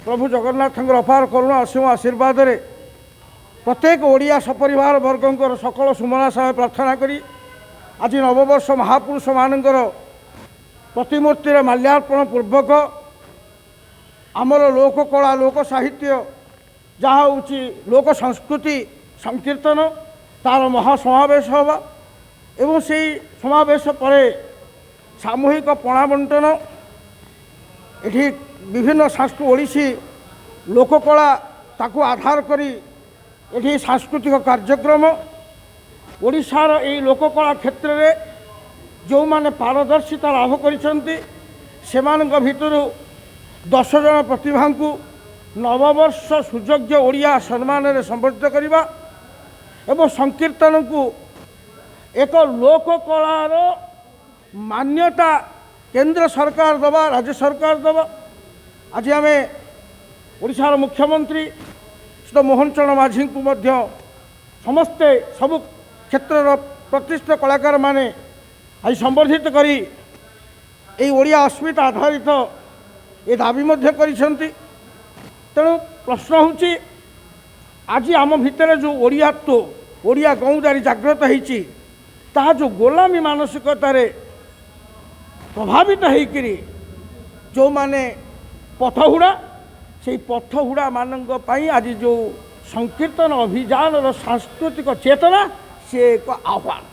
प्रभु जगन्नाथ अपार करुणा असीम आशीर्वाद रे प्रत्येक ओडिया सपरिवार वर्गंकर सकल सुमनाशय प्रार्थना करी आज नववर्ष महापुरुष मानकर प्रतिमूर्ति माल्यार्पण पूर्वक आमर लोककला लोक साहित्य जहाँ हूँ लोक संस्कृति संकीर्तन तार महासमावेश होगा एवं से समावेश पर सामूहिक पणा बंटन एठी विभिन्न ओडिशी लोककला ताकू आधार करी एठी सांस्कृतिक कार्यक्रम ओडिशार एई लोककला क्षेत्र में जो माने पारदर्शिता लाभ करिसंती सेमानक भितरु 10 जन प्रतिभा को नववर्ष सुयोग्य ओडिया सम्मान रे संबर्धित करिबा एवं संकीर्तन को एक लोककलार मान्यता केंद्र सरकार दबा राज्य सरकार दबा। आज आम ओडिशार मुख्यमंत्री श्री मोहन चरण माझी को मध्य समस्ते सबु क्षेत्र प्रतिष्ठित कलाकार माने आज संबर्धित करी ए ओडिया अस्मिता आधारित ये दाबी मध्य करिसंती। तेणु प्रश्न होची आज आम भितर जो ओडियात्व ओडिया गौदारी जागृत होईची ताहा जो गोलामी मानसिकतार प्रभावित होइकरी जो माने पथहुड़ा से पथहुड़ा मानक पई आज जो संकीर्तन अभियान सांस्कृतिक चेतना से एक आह्वान।